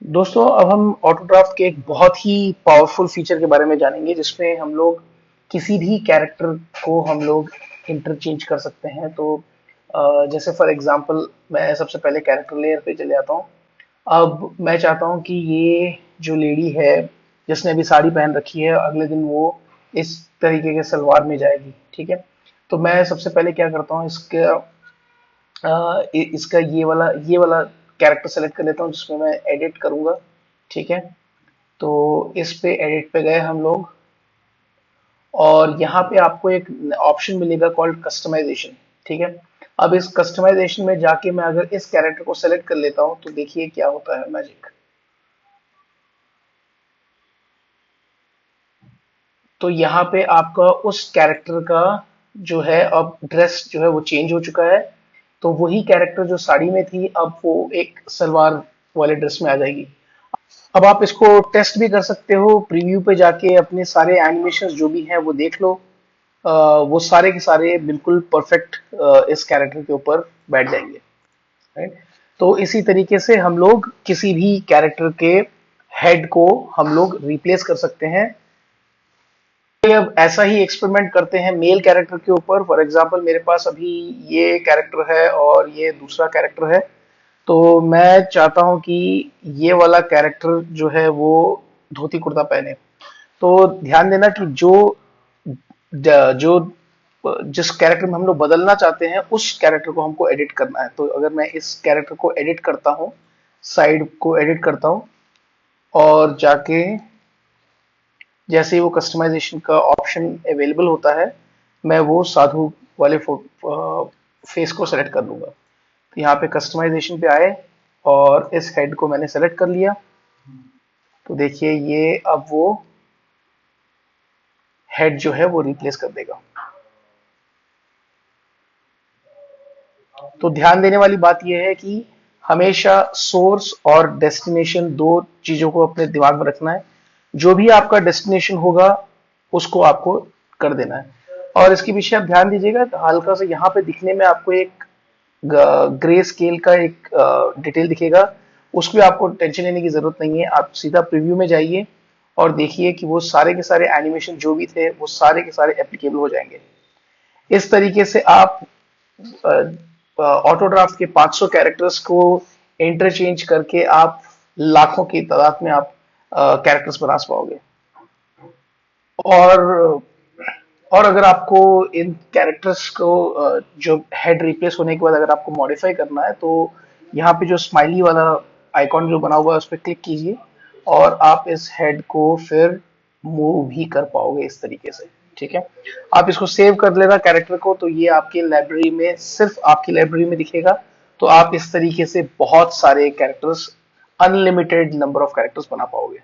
दोस्तों अब हम ऑटोड्राफ्ट के एक बहुत ही पावरफुल फीचर के बारे में जानेंगे जिसमें हम लोग किसी भी कैरेक्टर को हम लोग इंटरचेंज कर सकते हैं। तो जैसे फॉर एग्जांपल मैं सबसे पहले कैरेक्टर लेयर पे चले जाता हूँ। अब मैं चाहता हूँ कि ये जो लेडी है जिसने अभी साड़ी पहन रखी है अगले दिन वो इस तरीके के सलवार में जाएगी। ठीक है, तो मैं सबसे पहले क्या करता हूँ इसका इसका ये वाला कैरेक्टर सेलेक्ट कर लेता हूँ जिसमें मैं एडिट करूंगा। ठीक है, तो इस पे एडिट पे गए हम लोग और यहाँ पे आपको एक ऑप्शन मिलेगा कॉल्ड कस्टमाइजेशन। ठीक है, अब इस कस्टमाइजेशन में जाके मैं अगर इस कैरेक्टर को सेलेक्ट कर लेता हूँ तो देखिए क्या होता है मैजिक। तो यहाँ पे आपका उस कैरेक्टर का जो है अब ड्रेस जो है वो चेंज हो चुका है। तो वही कैरेक्टर जो साड़ी में थी अब वो एक सलवार वाले ड्रेस में आ जाएगी। अब आप इसको टेस्ट भी कर सकते हो, प्रीव्यू पे जाके अपने सारे एनिमेशंस जो भी हैं वो देख लो। अ, वो सारे के सारे बिल्कुल परफेक्ट इस कैरेक्टर के ऊपर बैठ जाएंगे। राइट, तो इसी तरीके से हम लोग किसी भी कैरेक्टर के हेड को हम लोग रिप्लेस कर सकते हैं। अब ऐसा ही एक्सपेरिमेंट करते हैं मेल कैरेक्टर के ऊपर। फॉर एग्जांपल मेरे पास अभी ये कैरेक्टर है और ये दूसरा कैरेक्टर है। तो मैं चाहता हूं कि ये वाला कैरेक्टर जो है वो धोती कुर्ता पहने। तो ध्यान देना कि जो जिस कैरेक्टर में हम लोग बदलना चाहते हैं उस कैरेक्टर को हमको एडिट करना है। तो अगर मैं इस कैरेक्टर को एडिट करता हूँ, साइड को एडिट करता हूँ और जाके जैसे ही वो कस्टमाइजेशन का ऑप्शन अवेलेबल होता है मैं वो साधु वाले फेस को सेलेक्ट कर लूंगा। तो यहाँ पे कस्टमाइजेशन पे आए और इस हेड को मैंने सेलेक्ट कर लिया। तो देखिए ये अब वो हेड जो है वो रिप्लेस कर देगा। तो ध्यान देने वाली बात यह है कि हमेशा सोर्स और डेस्टिनेशन दो चीजों को अपने दिमाग में रखना है। जो भी आपका डेस्टिनेशन होगा उसको आपको कर देना है। और इसके पीछे आप ध्यान दीजिएगा हल्का सा यहाँ पे दिखने में आपको एक ग्रे स्केल का एक डिटेल दिखेगा। उसमें आपको टेंशन लेने की जरूरत नहीं है। आप सीधा प्रीव्यू में जाइए और देखिए कि वो सारे के सारे एनिमेशन जो भी थे वो सारे के सारे एप्लीकेबल हो जाएंगे। इस तरीके से आप ऑटोड्राफ्ट के 500 कैरेक्टर्स को इंटरचेंज करके आप लाखों की तादाद में आप कैरेक्टर्स बना पाओगे। और और अगर आपको इन कैरेक्टर्स को जो हेड रिप्लेस होने के बाद अगर आपको मॉडिफाई करना है तो यहाँ पे जो स्माइली वाला आइकॉन जो बना हुआ है उस पर क्लिक कीजिए और आप इस हेड को फिर मूव भी कर पाओगे इस तरीके से। ठीक है, आप इसको सेव कर लेना कैरेक्टर को तो ये आपकी लाइब्रेरी में सिर्फ आपकी लाइब्रेरी में दिखेगा। तो आप इस तरीके से बहुत सारे characters, unlimited number of characters बना पाओगे।